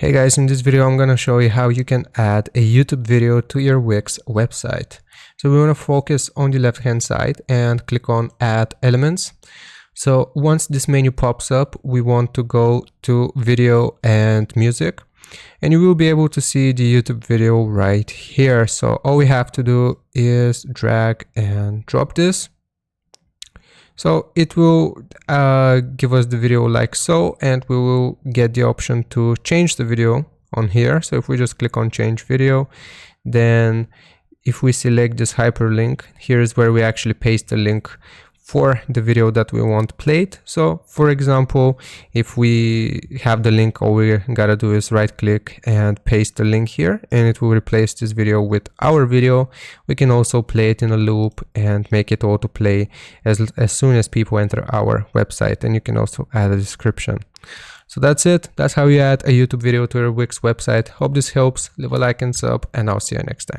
Hey guys, in this video I'm gonna show you how you can add a YouTube video to your Wix website. So we want to focus on the left hand side and click on Add Elements. So once this menu pops up, we want to go to Video and Music, and you will be able to see the YouTube video right here. So all we have to do is drag and drop this. So it will give us the video like so, and we will get the option to change the video on here. So if we just click on change video, then if we select this hyperlink, here is where we actually paste the link for the video that we want played. So for example, if we have the link, all we gotta do is right click and paste the link here, and it will replace this video with our video. We can also play it in a loop and make it autoplay as soon as people enter our website, and you can also add a description. So that's it. That's how you add a YouTube video to your Wix website. Hope this helps. Leave a like and sub, and I'll see you next time.